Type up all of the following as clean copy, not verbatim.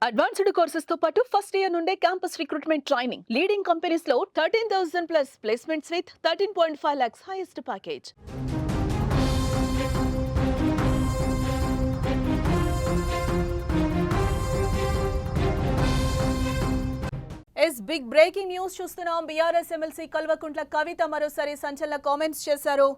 Advanced courses తో పాటు first year నుండే campus recruitment training leading companies లో 13,000 plus placements with 13.5 lakhs highest package. Big breaking news చూస్తున్నాం. BRS MLC Kalvakuntla Kavitha మరోసారి సంచలన కామెంట్స్ చేశారు.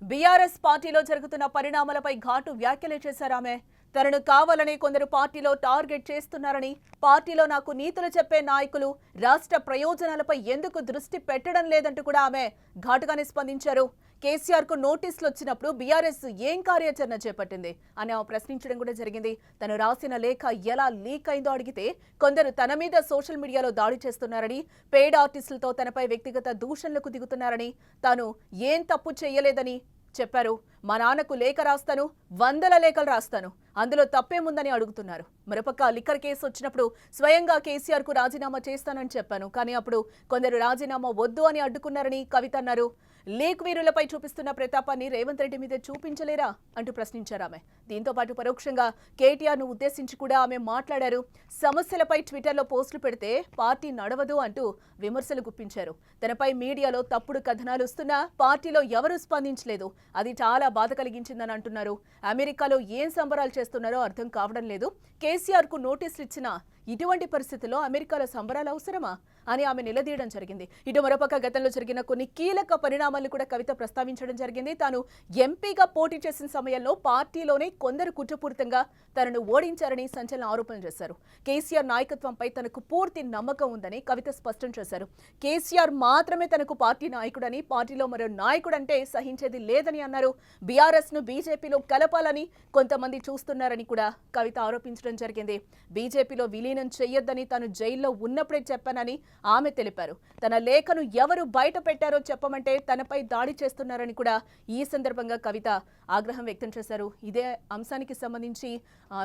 బీఆర్ఎస్ పార్టీలో జరుగుతున్న పరిణామాలపై ఘాటు వ్యాఖ్యలు చేశారు ఆమె. తనను కావాలని కొందరు పార్టీలో టార్గెట్ చేస్తున్నారని, పార్టీలో నాకు నీతులు చెప్పే నాయకులు రాష్ట్ర ప్రయోజనాలపై ఎందుకు దృష్టి పెట్టడం లేదంటూ కూడా ఆమె ఘాటుగానే స్పందించారు. కేసీఆర్ కు నోటీసులు వచ్చినప్పుడు బీఆర్ఎస్ ఏం కార్యాచరణ చేపట్టింది అని ఆమె ప్రశ్నించడం కూడా జరిగింది. తను రాసిన లేఖ ఎలా లీక్ అయిందో అడిగితే కొందరు తన మీద సోషల్ మీడియాలో దాడి చేస్తున్నారని, పెయిడ్ ఆర్టిస్టులతో తనపై వ్యక్తిగత దూషణలకు దిగుతున్నారని, తాను ఏం తప్పు చేయలేదని చెప్పారు. మా నాన్నకు లేఖ రాస్తాను, 100 లేఖలు రాస్తాను, అందులో తప్పేముందని అడుగుతున్నారు. మరోపక్క లిక్కర్ కేసు వచ్చినప్పుడు స్వయంగా కేసీఆర్ కు రాజీనామా చేస్తానని చెప్పాను, కానీ అప్పుడు కొందరు రాజీనామా వద్దు అని అడ్డుకున్నారని కవిత అన్నారు. లీక్ వీరులపై చూపిస్తున్న ప్రతాపాన్ని రేవంత్ రెడ్డి మీద చూపించలేరా అంటూ ప్రశ్నించారు ఆమె. దీంతో పాటు పరోక్షంగా కేటీఆర్ ను ఉద్దేశించి కూడా ఆమె మాట్లాడారు. సమస్యలపై ట్విట్టర్లో పోస్టులు పెడితే పార్టీ నడవదు అంటూ విమర్శలు గుప్పించారు. తనపై మీడియాలో తప్పుడు కథనాలు వస్తున్నా పార్టీలో ఎవరూ స్పందించలేదు, అది చాలా బాధ కలిగించిందని అంటున్నారు. అమెరికాలో ఏం సంబరాలు చేస్తున్నారో అర్థం కావడం లేదు. కేసీఆర్ కు నోటీసులు ఇచ్చినా ఇటువంటి పరిస్థితుల్లో అమెరికాలో సంబరాలు అవసరమా అని ఆమె నిలదీయడం జరిగింది. ఇటు మరోపక్క గతంలో జరిగిన కొన్ని కీలక పరిణామాలను కూడా కవిత ప్రస్తావించడం జరిగింది. తాను ఎంపీగా పోటీ చేసిన సమయంలో పార్టీలోనే కొందరు కుట్రపూరితంగా తనను ఓడించారని సంచలన ఆరోపణలు చేశారు. కేసీఆర్ నాయకత్వంపై తనకు పూర్తి నమ్మకం ఉందని కవిత స్పష్టం చేశారు. కేసీఆర్ మాత్రమే తనకు పార్టీ నాయకుడని, పార్టీలో మరో నాయకుడంటే సహించేది లేదని అన్నారు. బీఆర్ఎస్ ను బీజేపీలో కలపాలని కొంతమంది చూస్తున్నారని కూడా కవిత ఆరోపించడం జరిగింది. బీజేపీలో విలీనం చెయ్యొద్దని తాను జైల్లో ఉన్నప్పుడే చెప్పానని ఆమె తెలిపారు. తన లేఖను ఎవరు బయట పెట్టారో చెప్పమంటే తనపై దాడి చేస్తున్నారని కూడా ఈ సందర్భంగా కవిత ఆగ్రహం వ్యక్తం చేశారు. ఇదే అంశానికి సంబంధించి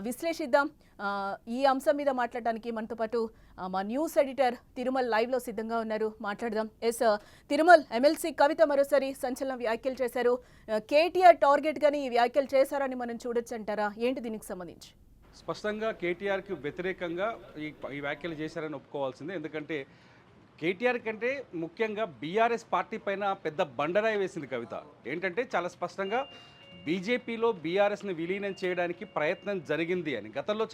విశ్లేషిద్దాం. ఈ అంశం మీద మాట్లాడడానికి మనతో పాటు మా న్యూస్ ఎడిటర్ తిరుమల్ లైవ్ లో సిద్ధంగా ఉన్నారు, మాట్లాడదాం. తిరుమల్, ఎమ్మెల్సీ కవిత మరోసారి సంచలన వ్యాఖ్యలు చేశారు. కేటీఆర్ టార్గెట్ గాని ఈ వ్యాఖ్యలు చేశారని మనం చూడొచ్చు అంటారా? ఏంటి దీనికి సంబంధించి? స్పష్టంగా కేటీఆర్కి వ్యతిరేకంగా ఈ వ్యాఖ్యలు చేశారని ఒప్పుకోవాల్సిందే. ఎందుకంటే కేటీఆర్ కంటే ముఖ్యంగా బీఆర్ఎస్ పార్టీ పైన పెద్ద బండరాయి వేసింది కవిత. ఏంటంటే చాలా స్పష్టంగా బీజేపీలో బీఆర్ఎస్ని విలీనం చేయడానికి ప్రయత్నం జరిగింది అని. గతంలో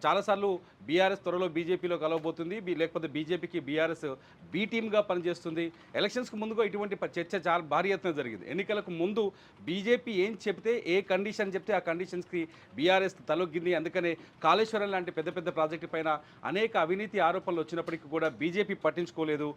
చాలాసార్లు బీఆర్ఎస్ త్వరలో బీజేపీలో కలవబోతుంది, లేకపోతే బీజేపీకి బీఆర్ఎస్ బీ టీమ్గా పనిచేస్తుంది. ఎలక్షన్స్కి ముందుగా ఇటువంటి చర్చ చాలా భారీ ఎత్తున జరిగింది. ఎన్నికలకు ముందు బీజేపీ ఏం చెప్తే, ఏ కండిషన్ చెప్తే ఆ కండిషన్స్కి బీఆర్ఎస్ తలొగ్గింది. అందుకనే కాళేశ్వరం లాంటి పెద్ద పెద్ద ప్రాజెక్టు పైన అనేక అవినీతి ఆరోపణలు వచ్చినప్పటికీ కూడా బీజేపీ పట్టించుకోలేదు.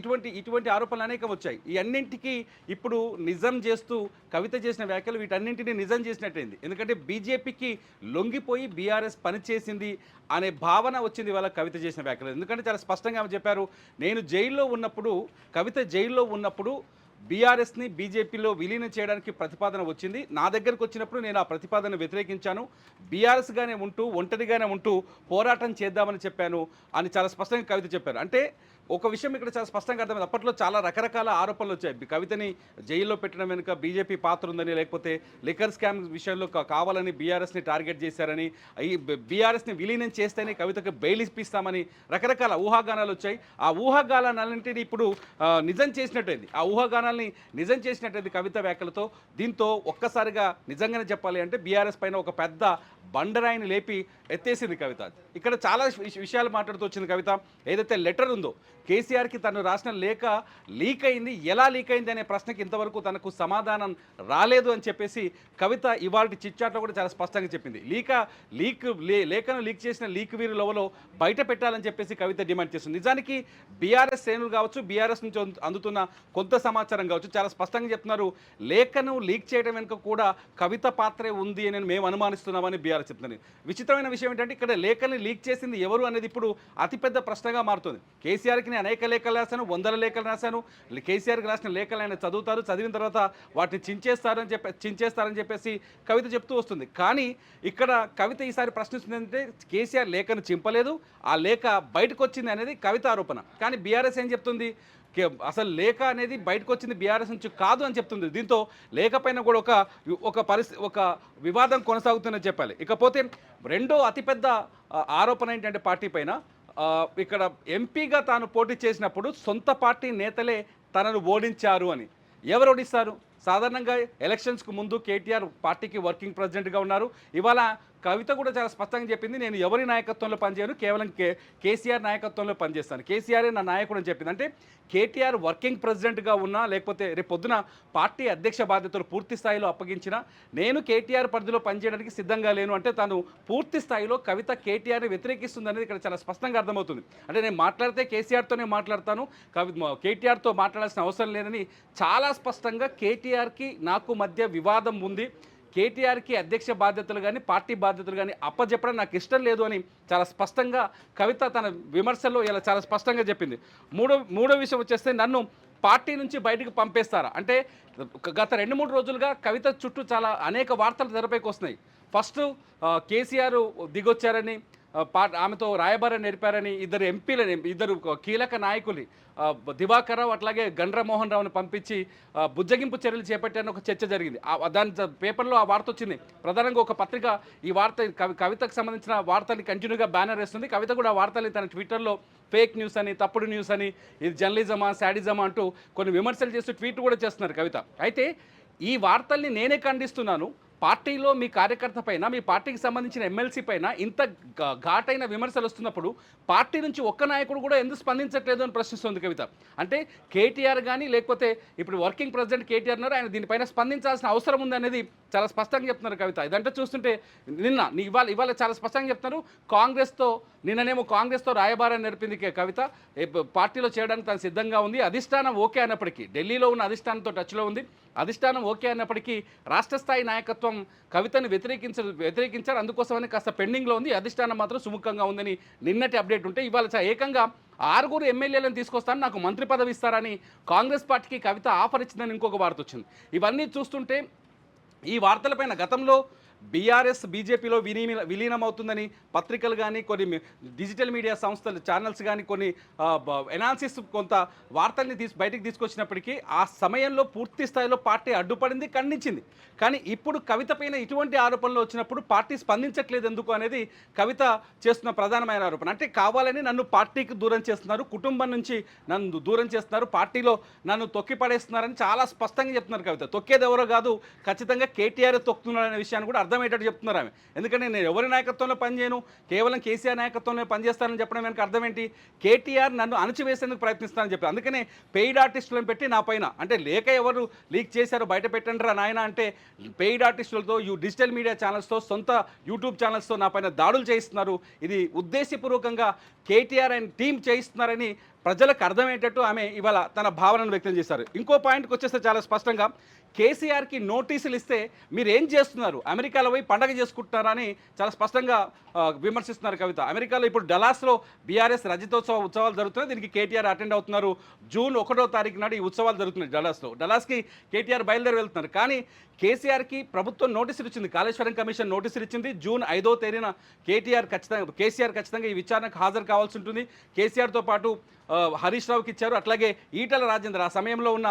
ఇటువంటి ఆరోపణలు అనేకం వచ్చాయి. ఈ అన్నింటికీ ఇప్పుడు నిజం చేస్తూ కవిత చేసిన వ్యాఖ్యలు వీటన్నింటినీ నిజం చేసినట్టయింది. ఎందుకంటే బీజేపీకి లొంగిపోయి బీఆర్ఎస్ పనిచేసింది అనే భావన వచ్చింది వాళ్ళ కవిత చేసిన వ్యాఖ్యలు. ఎందుకంటే చాలా స్పష్టంగా ఆమె చెప్పారు, నేను జైల్లో ఉన్నప్పుడు, కవిత జైల్లో ఉన్నప్పుడు బీఆర్ఎస్ని బీజేపీలో విలీనం చేయడానికి ప్రతిపాదన వచ్చింది. నా దగ్గరకు వచ్చినప్పుడు నేను ఆ ప్రతిపాదన వ్యతిరేకించాను. బీఆర్ఎస్గానే ఉంటూ, ఒంటరిగానే ఉంటూ పోరాటం చేద్దామని చెప్పాను అని చాలా స్పష్టంగా కవిత చెప్పారు. అంటే ఒక విషయం ఇక్కడ చాలా స్పష్టంగా అర్థమైంది. అప్పట్లో చాలా రకరకాల ఆరోపణలు వచ్చాయి. కవితని జైల్లో పెట్టడం వెనుక బీజేపీ పాత్ర ఉందని, లేకపోతే లిక్కర్ స్కామ్ విషయంలో కావాలని బీఆర్ఎస్ని టార్గెట్ చేశారని, ఈ బీఆర్ఎస్ని విలీనం చేస్తేనే కవితకు బెయిల్ ఇప్పిస్తామని రకరకాల ఊహాగానాలు వచ్చాయి. ఆ ఊహాగానాలన్నింటినీ ఇప్పుడు నిజం చేసినట్టయింది. ఆ ఊహాగానాల్ని నిజం చేసినట్టయింది కవిత వ్యాఖ్యలతో. దీంతో ఒక్కసారిగా నిజంగానే చెప్పాలి అంటే బీఆర్ఎస్ పైన ఒక పెద్ద బండరాయిని లేపి ఎత్తేసింది కవిత. ఇక్కడ చాలా విషయాలు మాట్లాడుతూ వచ్చింది కవిత. ఏదైతే లెటర్ ఉందో, కేసీఆర్కి తను రాసిన లేఖ లీక్ అయింది, ఎలా లీక్ అయింది అనే ప్రశ్నకి ఇంతవరకు తనకు సమాధానం రాలేదు అని చెప్పేసి కవిత ఇవాళ చిట్చాట్లో కూడా చాలా స్పష్టంగా చెప్పింది. లేఖను లీక్ చేసిన లీక్ వీరు లెవెల్లో బయట పెట్టాలని చెప్పేసి కవిత డిమాండ్ చేస్తుంది. నిజానికి బీఆర్ఎస్ శ్రేణులు కావచ్చు, బీఆర్ఎస్ నుంచి అందుతున్న కొంత సమాచారం కావచ్చు, చాలా స్పష్టంగా చెప్తున్నారు, లేఖను లీక్ చేయడం వెనుక కూడా కవిత పాత్రే ఉంది అని మేము అనుమానిస్తున్నామని బీఆర్ఎస్ చెప్తుంది. విచిత్రమైన విషయం ఏంటంటే ఇక్కడ లేఖని లీక్ చేసింది ఎవరు అనేది ఇప్పుడు అతిపెద్ద ప్రశ్నగా మారుతుంది. కేసీఆర్కి అనేక లేఖలు రాశాను, 100 లేఖలు రాశాను. కేసీఆర్కి రాసిన లేఖలు ఆయన చదువుతారు, చదివిన తర్వాత వాటిని చించేస్తారని చెప్పేసి కవిత చెప్తూ వస్తుంది. కానీ ఇక్కడ కవిత ఈసారి ప్రశ్నిస్తుంది అంటే కేసీఆర్ లేఖను చింపలేదు, ఆ లేఖ బయటకు వచ్చింది అనేది కవిత ఆరోపణ. కానీ బీఆర్ఎస్ ఏం చెప్తుంది, అసలు లేఖ అనేది బయటకు వచ్చింది బీఆర్ఎస్ నుంచి కాదు అని చెప్తుంది. దీంతో లేఖ పైన కూడా ఒక వివాదం కొనసాగుతుందని చెప్పాలి. ఇకపోతే రెండో అతిపెద్ద ఆరోపణ ఏంటంటే పార్టీ పైన ఇక్కడ ఎంపీగా తాను పోటీ చేసినప్పుడు సొంత పార్టీ నేతలే తనను ఓడించారు అని. ఎవరు ఓడిస్తారు? సాధారణంగా ఎలక్షన్స్కు ముందు కేటీఆర్ పార్టీకి వర్కింగ్ ప్రెసిడెంట్గా ఉన్నారు. ఇవాళ కవిత కూడా చాలా స్పష్టంగా చెప్పింది, నేను ఎవరి నాయకత్వంలో పనిచేయను, కేవలం కేసీఆర్ నాయకత్వంలో పనిచేస్తాను, కేసీఆరే నా నాయకుడు అని చెప్పింది. అంటే కేటీఆర్ వర్కింగ్ ప్రెసిడెంట్గా ఉన్నా, లేకపోతే రేపు పొద్దున పార్టీ అధ్యక్ష బాధ్యతలు పూర్తి స్థాయిలో అప్పగించినా నేను కేటీఆర్ పరిధిలో పనిచేయడానికి సిద్ధంగా లేను అంటే తాను పూర్తి స్థాయిలో కవిత కేటీఆర్ని వ్యతిరేకిస్తుంది అనేది ఇక్కడ చాలా స్పష్టంగా అర్థమవుతుంది. అంటే నేను మాట్లాడితే కేసీఆర్తోనే మాట్లాడతాను, కేటీఆర్తో మాట్లాడాల్సిన అవసరం లేదని చాలా స్పష్టంగా కేటీఆర్కి నాకు మధ్య వివాదం ఉంది, కేటీఆర్కి అధ్యక్ష బాధ్యతలు కానీ పార్టీ బాధ్యతలు కానీ అప్పచెప్పడం నాకు ఇష్టం లేదు అని చాలా స్పష్టంగా కవిత తన విమర్శల్లో ఇలా చాలా స్పష్టంగా చెప్పింది. మూడో విషయం వచ్చేస్తే నన్ను పార్టీ నుంచి బయటకు పంపేస్తారా అంటే గత 2-3 రోజులుగా కవిత చుట్టూ చాలా అనేక వార్తలు తెరపైకి వస్తున్నాయి. ఫస్ట్ కేసీఆర్ దిగొచ్చారని, ఆమెతో రాయబారం నేర్పారని ఇద్దరు కీలక నాయకులు దివాకర్ రావు అట్లాగే గండ్ర మోహన్ రావుని పంపించి బుజ్జగింపు చర్యలు చేపట్టారని ఒక చర్చ జరిగింది. దాని పేపర్లో ఆ వార్త వచ్చింది. ప్రధానంగా ఒక పత్రిక ఈ వార్త కవితకు సంబంధించిన వార్తని కంటిన్యూగా బ్యానర్ వేస్తుంది. కవిత కూడా ఆ వార్తని తన ట్విట్టర్లో ఫేక్ న్యూస్ అని, తప్పుడు న్యూస్ అని, ఇది జర్నలిజమా శాడిజమా అంటూ కొన్ని విమర్శలు చేస్తూ ట్వీట్ కూడా చేస్తున్నారు కవిత. అయితే ఈ వార్తల్ని నేనే ఖండిస్తున్నాను. పార్టీలో మీ కార్యకర్త పైన, మీ పార్టీకి సంబంధించిన ఎమ్మెల్సీ పైన ఇంత ఘాటైన విమర్శలు వస్తున్నప్పుడు పార్టీ నుంచి ఒక్క నాయకుడు కూడా ఎందుకు స్పందించట్లేదు అని ప్రశ్నిస్తుంది కవిత. అంటే కేటీఆర్ కానీ లేకపోతే ఇప్పుడు వర్కింగ్ ప్రెసిడెంట్ కేటీఆర్ ఉన్నారు, ఆయన దీనిపైన స్పందించాల్సిన అవసరం ఉంది అనేది చాలా స్పష్టంగా చెప్తున్నారు కవిత. ఇదంటే చూస్తుంటే ఇవాళ చాలా స్పష్టంగా చెప్తున్నారు, నిన్ననేమో కాంగ్రెస్తో రాయబారాన్ని నేర్పింది కవిత, పార్టీలో చేయడానికి తను సిద్ధంగా ఉంది. అధిష్టానం ఓకే అన్నప్పటికీ, ఢిల్లీలో ఉన్న అధిష్టానంతో టచ్లో ఉంది, అధిష్టానం ఓకే అన్నప్పటికీ రాష్ట్ర స్థాయి నాయకత్వం కవితను వ్యతిరేకించారు, అందుకోసమని కాస్త పెండింగ్లో ఉంది, అధిష్టానం మాత్రం సుముఖంగా ఉందని నిన్నటి అప్డేట్ ఉంటే ఇవాళ ఏకంగా 6 ఎమ్మెల్యేలను తీసుకొస్తాను, నాకు మంత్రి పదవి ఇస్తారని కాంగ్రెస్ పార్టీకి కవిత ఆఫర్ ఇచ్చిందని ఇంకొక వార్త వచ్చింది. ఇవన్నీ చూస్తుంటే ఈ వార్తలపైన గతంలో బీఆర్ఎస్ బీజేపీలో విలీనమవుతుందని పత్రికలు కానీ కొన్ని డిజిటల్ మీడియా సంస్థలు ఛానల్స్ కానీ కొన్ని ఎనాలిసిస్ కొంత వార్తల్ని బయటికి తీసుకొచ్చినప్పటికీ ఆ సమయంలో పూర్తి స్థాయిలో పార్టీ అడ్డుపడింది, ఖండించింది. కానీ ఇప్పుడు కవిత పైన ఇటువంటి ఆరోపణలు వచ్చినప్పుడు పార్టీ స్పందించట్లేదు ఎందుకు అనేది కవిత చేస్తున్న ప్రధానమైన ఆరోపణ. అంటే కావాలని నన్ను పార్టీకి దూరం చేస్తున్నారు, కుటుంబం నుంచి నన్ను దూరం చేస్తున్నారు, పార్టీలో నన్ను తొక్కి పడేస్తున్నారని చాలా స్పష్టంగా చెప్తున్నారు కవిత. తొక్కేది ఎవరో కాదు, ఖచ్చితంగా కేటీఆర్ తొక్కుతున్నాడు అనే విషయాన్ని కూడా అర్థమయ్యేటట్టు చెప్తున్నారు ఆమె. ఎందుకంటే నేను ఎవరి నాయకత్వంలో పనిచేయను, కేవలం కేసీఆర్ నాయకత్వంలో పనిచేస్తానని చెప్పడం వెనక అర్థం ఏంటి? కేటీఆర్ నన్ను అణచివేసేందుకు ప్రయత్నిస్తానని చెప్పి, అందుకనే పెయిడ్ ఆర్టిస్టులను పెట్టి నా పైన అంటే లేక ఎవరు లీక్ చేశారు బయట పెట్టండి రా నాయన అంటే పెయిడ్ ఆర్టిస్టులతో డిజిటల్ మీడియా ఛానల్స్తో సొంత యూట్యూబ్ ఛానల్స్తో నా పైన దాడులు చేయిస్తున్నారు, ఇది ఉద్దేశపూర్వకంగా కేటీఆర్ అండ్ టీం చేయిస్తున్నారని ప్రజలకు అర్థమయ్యేటట్టు ఆమె ఇవాళ తన భావనను వ్యక్తం చేశారు. ఇంకో పాయింట్కి వచ్చేస్తే చాలా స్పష్టంగా కేసీఆర్కి నోటీసులు ఇస్తే మీరు ఏం చేస్తున్నారు, అమెరికాలో పోయి పండగ చేసుకుంటున్నారా అని చాలా స్పష్టంగా విమర్శిస్తున్నారు కవిత. అమెరికాలో ఇప్పుడు డలాస్లో బీఆర్ఎస్ రజతోత్సవ ఉత్సవాలు జరుగుతున్నాయి, దీనికి కేటీఆర్ అటెండ్ అవుతున్నారు. జూన్ 1వ తారీఖు నాడు ఈ ఉత్సవాలు జరుగుతున్నాయి డలాస్కి కేటీఆర్ బయలుదేరి వెళ్తున్నారు. కానీ కేసీఆర్కి ప్రభుత్వం నోటీసులు ఇచ్చింది, కాళేశ్వరం కమిషన్ నోటీసులు ఇచ్చింది. జూన్ 5వ తేదీన కేసీఆర్ ఖచ్చితంగా ఈ విచారణకు హాజరు కావాల్సి ఉంటుంది. కేసీఆర్తో పాటు హరీష్ రావుకి ఇచ్చారు, అట్లాగే ఈటల రాజేందర్ ఆ సమయంలో ఉన్న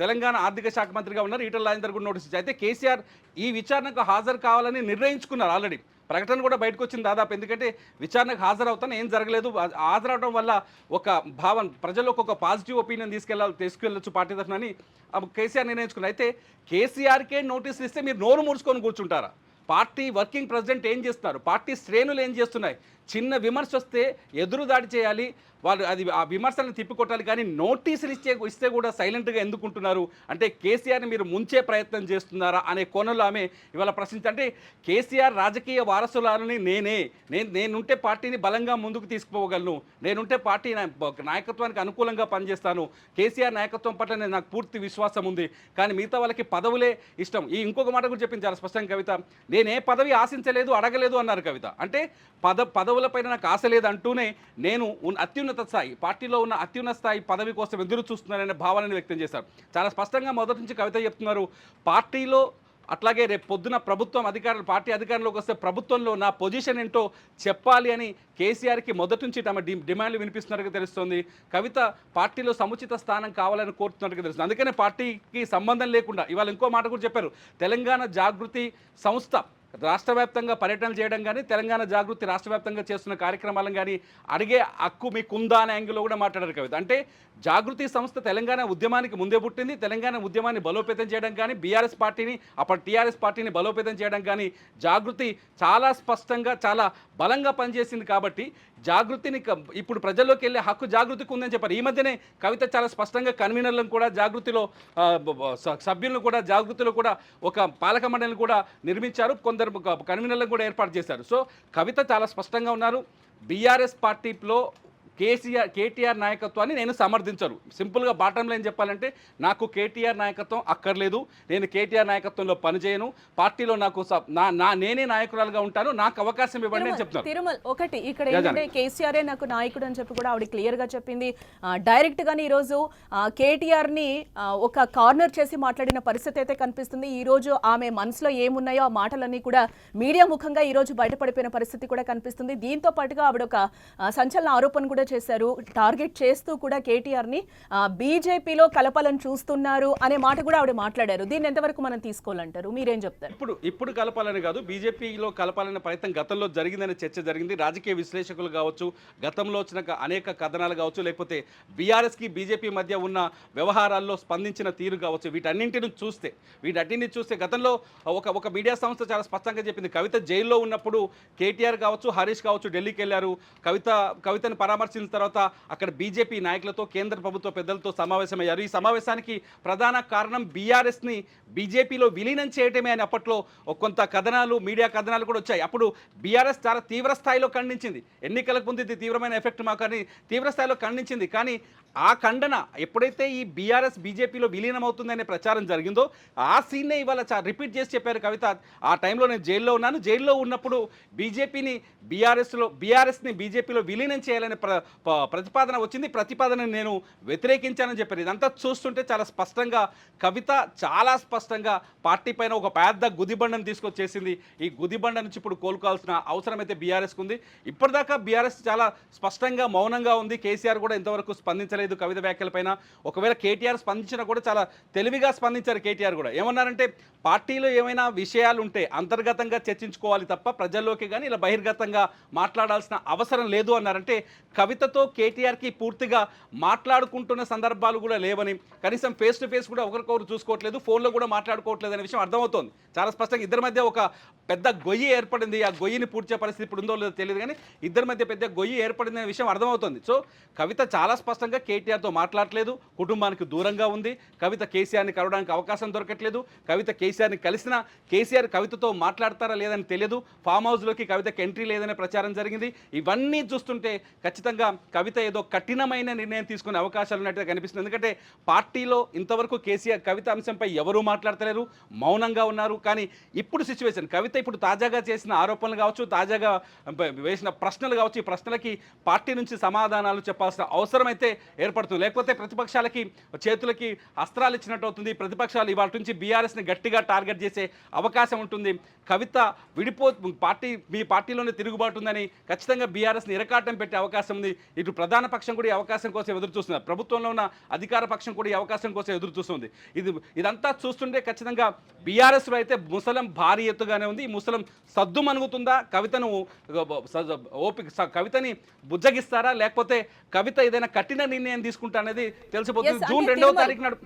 తెలంగాణ ఆర్థిక శాఖ మంత్రిగా ఉన్నారు, ఈటల రాజేందర్ కూడా నోటీస్ ఇచ్చారు. అయితే కేసీఆర్ ఈ విచారణకు హాజరు కావాలని నిర్ణయించుకున్నారు, ఆల్రెడీ ప్రకటన కూడా బయటకు వచ్చింది దాదాపు. ఎందుకంటే విచారణకు హాజరవుతాను, ఏం జరగలేదు, హాజరవడం వల్ల ఒక భావన ప్రజల్లోకి ఒక పాజిటివ్ ఒపీనియన్ తీసుకెళ్ళొచ్చు పార్టీ తరఫునని కేసీఆర్ నిర్ణయించుకున్నారు. అయితే కేసీఆర్కే నోటీసులు ఇస్తే మీరు నోరు మూసుకొని కూర్చుంటారా? పార్టీ వర్కింగ్ ప్రెసిడెంట్ ఏం చేస్తున్నారు, పార్టీ శ్రేణులు ఏం చేస్తున్నాయి, చిన్న విమర్శ వస్తే ఎదురుదాడి చేయాలి, వాళ్ళు ఆ విమర్శలను తిప్పికొట్టాలి. కానీ నోటీసులు ఇస్తే కూడా సైలెంట్గా ఎందుకుంటున్నారు అంటే కేసీఆర్ని మీరు ముంచే ప్రయత్నం చేస్తున్నారా అనే కోణంలో ఆమె ఇవాళ అంటే కేసీఆర్ రాజకీయ వారసులని నేనుంటే పార్టీని బలంగా ముందుకు తీసుకుపోగలను, నేనుంటే పార్టీ నాయకత్వానికి అనుకూలంగా పనిచేస్తాను, కేసీఆర్ నాయకత్వం పట్ల నాకు పూర్తి విశ్వాసం ఉంది, కానీ మిగతా వాళ్ళకి పదవులే ఇష్టం. ఇంకొక మాట కూడా చెప్పింది చాలా స్పష్టంగా కవిత, నేనే పదవి ఆశించలేదు, అడగలేదు అన్నారు కవిత. అంటే పదవులపైన నాకు ఆశ లేదు అంటూనే నేను అత్యున్నత స్థాయి, పార్టీలో ఉన్న అత్యున్నత స్థాయి పదవి కోసం ఎదురు చూస్తున్నారనే భావనని వ్యక్తం చేశారు. చాలా స్పష్టంగా మొదటి నుంచి కవిత చెప్తున్నారు, పార్టీలో అట్లాగే రేపు పొద్దున ప్రభుత్వం అధికారులు పార్టీ అధికారంలోకి వస్తే ప్రభుత్వంలో నా పొజిషన్ ఏంటో చెప్పాలి అని కేసీఆర్కి మొదటి నుంచి తమ డిమాండ్లు వినిపిస్తున్నట్టుగా తెలుస్తోంది. కవిత పార్టీలో సముచిత స్థానం కావాలని కోరుతున్నట్టుగా తెలుస్తుంది. అందుకనే పార్టీకి సంబంధం లేకుండా ఇవాళ ఇంకో మాట కూడా చెప్పారు. తెలంగాణ జాగృతి సంస్థ రాష్ట్ర వ్యాప్తంగా పర్యటనలు చేయడం కానీ తెలంగాణ జాగృతి రాష్ట్ర వ్యాప్తంగా చేస్తున్న కార్యక్రమాలను కానీ అడిగే హక్కు మీకుందా అనే యాంగిల్లో కూడా మాట్లాడారు కవిత. అంటే జాగృతి సంస్థ తెలంగాణ ఉద్యమానికి ముందే పుట్టింది. తెలంగాణ ఉద్యమాన్ని బలోపేతం చేయడం కానీ బీఆర్ఎస్ పార్టీని అప్పటి టీఆర్ఎస్ పార్టీని బలోపేతం చేయడం కానీ జాగృతి చాలా స్పష్టంగా చాలా బలంగా పనిచేసింది. కాబట్టి జాగృతిని ఇప్పుడు ప్రజల్లోకి వెళ్ళే హక్కు జాగృతికి ఉందని చెప్పారు. ఈ మధ్యనే కవిత చాలా స్పష్టంగా కన్వీనర్లను కూడా జాగృతిలో సభ్యులను కూడా జాగృతిలో కూడా ఒక పాలక మండలిని కూడా నిర్మించారు. కొందరు కన్వీనర్లను కూడా ఏర్పాటు చేశారు. సో కవిత చాలా స్పష్టంగా ఉన్నారు. బీఆర్ఎస్ పార్టీలో కేటీఆర్ నాయకత్వాన్ని నేను సమర్థించరు. సింపుల్గా బాటం లైన్ చెప్పాలంటే నాకు కేటీఆర్ నాయకత్వం అక్కర్లేదు. నేను కేటీఆర్ నాయకత్వంలో పనిచేయను. పార్టీలో నాకు నేనే నాయకురాలుగా ఉంటాను. నాకు అవకాశం ఇవ్వండి అని చెప్తాను. తిరుమల్ ఒకటి ఇక్కడ ఏంటంటే కేసీఆరే నాకు నాయకుడు అని చెప్పి కూడా ఆవిడ క్లియర్ గా చెప్పింది. డైరెక్ట్ గానే ఈ రోజు కేటీఆర్ ని ఒక కార్నర్ చేసి మాట్లాడిన పరిస్థితి అయితే కనిపిస్తుంది. ఈ రోజు ఆమె మనసులో ఏమున్నాయో ఆ మాటలన్నీ కూడా మీడియా ముఖంగా ఈ రోజు బయటపడిపోయిన పరిస్థితి కూడా కనిపిస్తుంది. దీంతో పాటుగా ఆవిడ ఒక సంచలన ఆరోపణ కూడా చేశారు. టార్గెట్ చేస్తూ కూడా కేటీఆర్ ని బీజేపీలో కలపాలని చూస్తున్నారు అనే మాట కూడా ఆవిడ మాట్లాడారు. దీన్ని ఎంతవరకు మనం తీసుకోవాలంటారు? మీరేం చెప్తారు? ఇప్పుడు కలపాలని కాదు, బీజేపీలో కలపాలనే ప్రయత్నం గతంలో జరిగిందనే చర్చ జరిగింది. రాజకీయ విశ్లేషకులు కావచ్చు, గతంలో వచ్చిన అనేక కథనాలు కావచ్చు, లేకపోతే బీఆర్ఎస్కి బీజేపీ మధ్య ఉన్న వ్యవహారాల్లో స్పందించిన తీరు కావచ్చు, వీటన్నింటిని చూస్తే గతంలో ఒక మీడియా సంస్థ చాలా స్పష్టంగా చెప్పింది. కవిత జైల్లో ఉన్నప్పుడు కేటీఆర్ కావచ్చు, హరీష్ కావచ్చు ఢిల్లీకి వెళ్ళారు. కవితను పరామర్శించిన తర్వాత అక్కడ బీజేపీ నాయకులతో కేంద్ర ప్రభుత్వ పెద్దలతో సమావేశమయ్యారు. ఈ సమావేశానికి ప్రధాన కారణం బీఆర్ఎస్ని బీజేపీలో విలీనం చేయటమే అని అప్పట్లో కొంత కథనాలు మీడియా కథనాలు కూడా వచ్చాయి. అప్పుడు బీఆర్ఎస్ చాలా తీవ్ర స్థాయిలో ఖండించింది. ఎన్నికలకు ముందు ఇది తీవ్రమైన ఎఫెక్ట్ మాకు అని తీవ్ర స్థాయిలో ఖండించింది. కానీ ఆ ఖండన ఎప్పుడైతే ఈ బీఆర్ఎస్ బీజేపీలో విలీనం అవుతుందనే ప్రచారం జరిగిందో ఆ సీన్నే ఇవాళ రిపీట్ చేసి చెప్పారు కవిత. ఆ టైంలో నేను జైల్లో ఉన్నాను. జైల్లో ఉన్నప్పుడు బీఆర్ఎస్ని బీజేపీలో విలీనం చేయాలనే ప్రతిపాదన వచ్చింది. ప్రతిపాదనను నేను వ్యతిరేకించానని చెప్పారు. ఇదంతా చూస్తుంటే చాలా స్పష్టంగా కవిత చాలా స్పష్టంగా పార్టీ పైన ఒక పెద్ద గుదిబండను తీసుకొచ్చేసింది. ఈ గుదిబండ నుంచి ఇప్పుడు కోలుకోవాల్సిన అవసరం అయితే బీఆర్ఎస్కి ఉంది. ఇప్పటిదాకా బీఆర్ఎస్ చాలా స్పష్టంగా మౌనంగా ఉంది. కేసీఆర్ కూడా ఇంతవరకు స్పందించలేదు కవిత వ్యాఖ్యలపైన. ఒకవేళ కేటీఆర్ స్పందించినా కూడా చాలా తెలివిగా స్పందించారు. కేటీఆర్ కూడా ఏమన్నారంటే పార్టీలో ఏమైనా విషయాలు ఉంటే అంతర్గతంగా చర్చించుకోవాలి తప్ప ప్రజల్లోకి కానీ ఇలా బహిర్గతంగా మాట్లాడాల్సిన అవసరం లేదు అన్నారంటే కవితతో కేటీఆర్కి పూర్తిగా మాట్లాడుకుంటున్న సందర్భాలు కూడా లేవని, కనీసం ఫేస్ టు ఫేస్ కూడా ఒకరికొకరు చూసుకోవట్లేదు, ఫోన్లో కూడా మాట్లాడుకోవట్లేదు అనే విషయం అర్థమవుతోంది. చాలా స్పష్టంగా ఇద్దరి మధ్య ఒక పెద్ద గొయ్యి ఏర్పడింది. ఆ గొయ్యిని పూడ్చే పరిస్థితి ఇప్పుడు ఉందో లేదో తెలియదు, కానీ ఇద్దరి మధ్య పెద్ద గొయ్యి ఏర్పడింది అనే విషయం అర్థమవుతుంది. సో కవిత చాలా స్పష్టంగా కేటీఆర్తో మాట్లాడలేదు, కుటుంబానికి దూరంగా ఉంది. కవిత కేసీఆర్ని కలవడానికి అవకాశం దొరకట్లేదు. కవిత కేసీఆర్ని కలిసినా కేసీఆర్ కవితతో మాట్లాడతారా లేదని తెలియదు. ఫామ్ హౌస్లోకి కవితకి ఎంట్రీ లేదనే ప్రచారం జరిగింది. ఇవన్నీ చూస్తుంటే ఖచ్చితంగా కవిత ఏదో కఠినమైన నిర్ణయం తీసుకునే అవకాశాలు ఉన్నట్టుగా కనిపిస్తుంది. ఎందుకంటే పార్టీలో ఇంతవరకు కేసీఆర్ కవిత అంశంపై ఎవరూ మాట్లాడతలేరు, మౌనంగా ఉన్నారు. కానీ ఇప్పుడు సిచ్యువేషన్ కవిత ఇప్పుడు తాజాగా చేసిన ఆరోపణలు కావచ్చు, తాజాగా వేసిన ప్రశ్నలు కావచ్చు, ఈ ప్రశ్నలకి పార్టీ నుంచి సమాధానాలు చెప్పాల్సిన అవసరం అయితే ఏర్పడుతుంది. లేకపోతే ప్రతిపక్షాలకి చేతులకి అస్త్రాలు ఇచ్చినట్టు అవుతుంది. ప్రతిపక్షాలు ఇవాళ నుంచి బీఆర్ఎస్ని గట్టిగా టార్గెట్ చేసే అవకాశం ఉంటుంది. కవిత మీ పార్టీలోనే తిరుగుబాటు ఉందని ఖచ్చితంగా బీఆర్ఎస్ని ఇరకాటం పెట్టే అవకాశం ఉంది. ఇటు ప్రధాన పక్షం కూడా ఈ అవకాశం కోసం ఎదురు చూస్తున్నారు. ప్రభుత్వంలో ఉన్న అధికార పక్షం కూడా ఈ అవకాశం కోసం ఎదురు చూస్తుంది. ఇదంతా చూస్తుంటే ఖచ్చితంగా బీఆర్ఎస్లో అయితే ముసలం భారీ ఎత్తుగానే ఉంది. ఈ ముసలం సద్దు మనుగుతుందా? కవితని బుజ్జగిస్తారా? లేకపోతే కవిత ఏదైనా కఠిన నిర్ణయం తీసుకుంటా అనేది తెలిసిపోతుంది. జూన్ 2వ తారీఖు నాడు.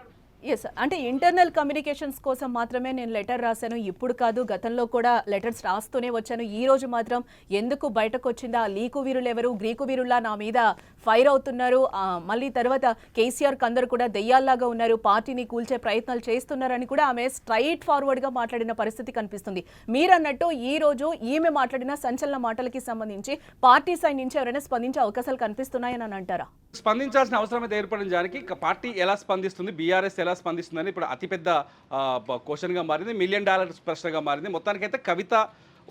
ఎస్, అంటే ఇంటర్నల్ కమ్యూనికేషన్స్ కోసం మాత్రమే నేను లెటర్ రాశాను, ఇప్పుడు కాదు, గతంలో కూడా లెటర్స్ రాస్తూనే వచ్చాను. ఈ రోజు మాత్రం ఎందుకు బయటకు వచ్చిందా? లీకు వీరులు ఎవరు? గ్రీకు వీరుల్లా నా మీద ఫైర్ అవుతున్నారు. మళ్ళీ తర్వాత కేసీఆర్ అందరూ కూడా దెయ్యాల్లాగా ఉన్నారు, పార్టీని కూల్చే ప్రయత్నాలు చేస్తున్నారని కూడా ఆమె స్ట్రైట్ ఫార్వర్డ్గా మాట్లాడిన పరిస్థితి కనిపిస్తుంది. మీరన్నట్టు ఈ రోజు ఈమె మాట్లాడిన సంచలన మాటలకి సంబంధించి పార్టీ సైడ్ నుంచి ఎవరైనా స్పందించే అవకాశాలు కనిపిస్తున్నాయని అని అంటారా? స్పందించాల్సిన అవసరం అయితే ఏర్పడిన దానికి పార్టీ ఎలా స్పందిస్తుంది, బీఆర్ఎస్ ఎలా స్పందిస్తుందని ఇప్పుడు అతిపెద్ద క్వశ్చన్గా మారింది, $1 మిలియన్ ప్రశ్నగా మారింది. మొత్తానికైతే కవిత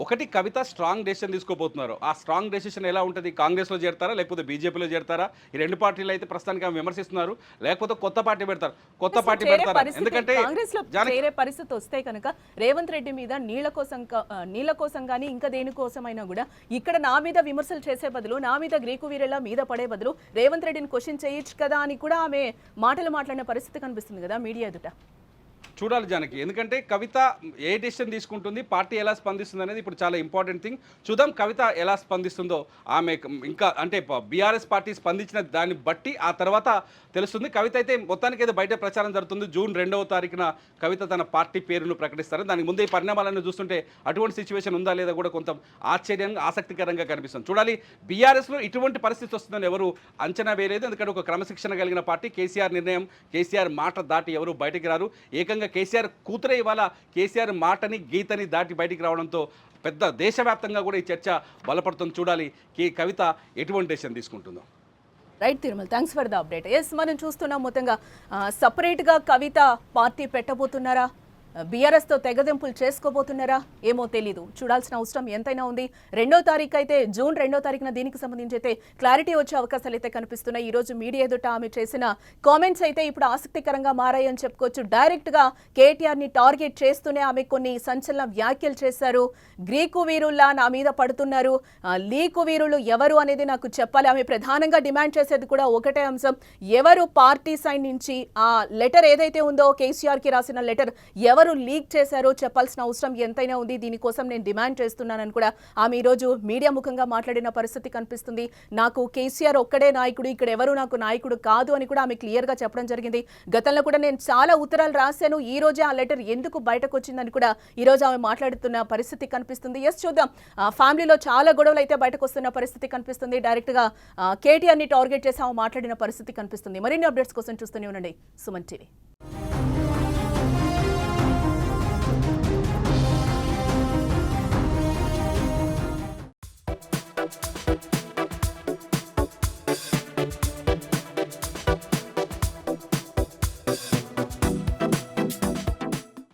ఒకటి కవిత స్ట్రాంగ్ డెసిషన్ తీసుకోబోతున్నారు. ఆ స్ట్రాంగ్ డెసిషన్ ఎలా ఉంటుంది? కాంగ్రెస్‌లో చేరతారా? లేకపోతే బీజేపీలో చేరతారా? ఈ 2 పార్టీలు అయితే ప్రస్తుతానికి ఆమె విమర్శిస్తున్నారు. లేకపోతే కొత్త పార్టీ పెడతారు. కొత్త పార్టీ చేరే పెడతారా? పరిస్థితి ఎందుకంటే కాంగ్రెస్ లో చేరే పరిస్థితి వస్తే కనుక రేవంత్ రెడ్డి మీద నీళ్ల కోసం కానీ ఇంకా దేనికోసమైనా కూడా ఇక్కడ నా మీద విమర్శలు చేసే బదులు నా మీద గ్రీకు వీరుల మీద పడే బదులు రేవంత్ రెడ్డిని క్వశ్చన్ చేయొచ్చు కదా అని కూడా ఆమె మాటలు మాట్లాడిన పరిస్థితి కనిపిస్తుంది కదా మీడియా ఎదుట. చూడాలి జానకి, ఎందుకంటే కవిత ఏ డెసిషన్ తీసుకుంటుంది, పార్టీ ఎలా స్పందిస్తుంది అనేది ఇప్పుడు చాలా ఇంపార్టెంట్ థింగ్. చూద్దాం కవిత ఎలా స్పందిస్తుందో. ఆమె ఇంకా అంటే బీఆర్ఎస్ పార్టీ స్పందించిన దాన్ని బట్టి ఆ తర్వాత తెలుస్తుంది. కవిత అయితే మొత్తానికి ఏదో బయట ప్రచారం జరుగుతుంది. జూన్ 2వ తారీఖున కవిత తన పార్టీ పేరును ప్రకటిస్తారు. దానికి ముందే ఈ పరిణామాలను చూస్తుంటే అటువంటి సిచ్యువేషన్ ఉందా లేదా కూడా కొంత ఆశ్చర్యంగా ఆసక్తికరంగా కనిపిస్తుంది. చూడాలి, బీఆర్ఎస్లో ఇటువంటి పరిస్థితి వస్తుందని ఎవరు అంచనా వేయలేదు. ఎందుకంటే ఒక క్రమశిక్షణ కలిగిన పార్టీ, కేసీఆర్ నిర్ణయం, కేసీఆర్ మాట దాటి ఎవరు బయటికి రారు. ఏకంగా కేసీఆర్ కూతురే ఇవాళ కేసీఆర్ మాటని గీతని దాటి బయటికి రావడంతో పెద్ద దేశవ్యాప్తంగా కూడా ఈ చర్చ బలపడుతుంది. చూడాలి కవిత ఎటువంటి డెసిషన్ తీసుకుంటుందో. Right Tirumala, thanks for the update. Yes, మనం చూస్తున్నాం మొత్తంగా సపరేట్గా కవిత పార్టీ పెట్టబోతున్నారా, బీఆర్ఎస్తో తెగదెంపులు చేసుకోబోతున్నారా ఏమో తెలీదు. చూడాల్సిన అవసరం ఎంతైనా ఉంది. 2వ తారీఖు అయితే జూన్ 2వ తారీఖున దీనికి సంబంధించి అయితే క్లారిటీ వచ్చే అవకాశాలు అయితే కనిపిస్తున్నాయి. ఈరోజు మీడియా ఎదుట ఆమె చేసిన కామెంట్స్ అయితే ఇప్పుడు ఆసక్తికరంగా మారాయని చెప్పుకోవచ్చు. డైరెక్ట్గా కేటీఆర్ని టార్గెట్ చేస్తూనే ఆమె కొన్ని సంచలన వ్యాఖ్యలు చేశారు. గ్రీకు వీరుల్లా నా మీద పడుతున్నారు, లీకు వీరులు ఎవరు అనేది నాకు చెప్పాలి. ఆమె ప్రధానంగా డిమాండ్ చేసేది కూడా ఒకటే అంశం, ఎవరు పార్టీ సైడ్ నుంచి ఆ లెటర్ ఏదైతే ఉందో కేసీఆర్కి రాసిన లెటర్ ఎవరు లీక్ చేశారో చెప్పాల్సిన అవసరం ఎంతైనా ఉంది. దీనికోసం నేను డిమాండ్ చేస్తున్నానని కూడా ఆమె ఈరోజు మీడియా ముఖంగా మాట్లాడిన పరిస్థితి కనిపిస్తుంది. నాకు కేసీఆర్ ఒక్కడే నాయకుడు, ఇక్కడ ఎవరు నాకు నాయకుడు కాదు అని కూడా ఆమె క్లియర్గా చెప్పడం జరిగింది. గతంలో కూడా నేను చాలా ఉత్తరాలు రాశాను, ఈ రోజే ఆ లెటర్ ఎందుకు బయటకు వచ్చిందని కూడా ఈరోజు ఆమె మాట్లాడుతున్న పరిస్థితి కనిపిస్తుంది. ఎస్, చూద్దాం. ఫ్యామిలీలో చాలా గొడవలు అయితే బయటకు వస్తున్న పరిస్థితి కనిపిస్తుంది. డైరెక్ట్గా కేటీఆర్ని టార్గెట్ చేసి ఆమె మాట్లాడిన పరిస్థితి కనిపిస్తుంది. మరిన్ని అప్డేట్స్ కోసం చూస్తూనే ఉండండి సుమన్ టీవీ.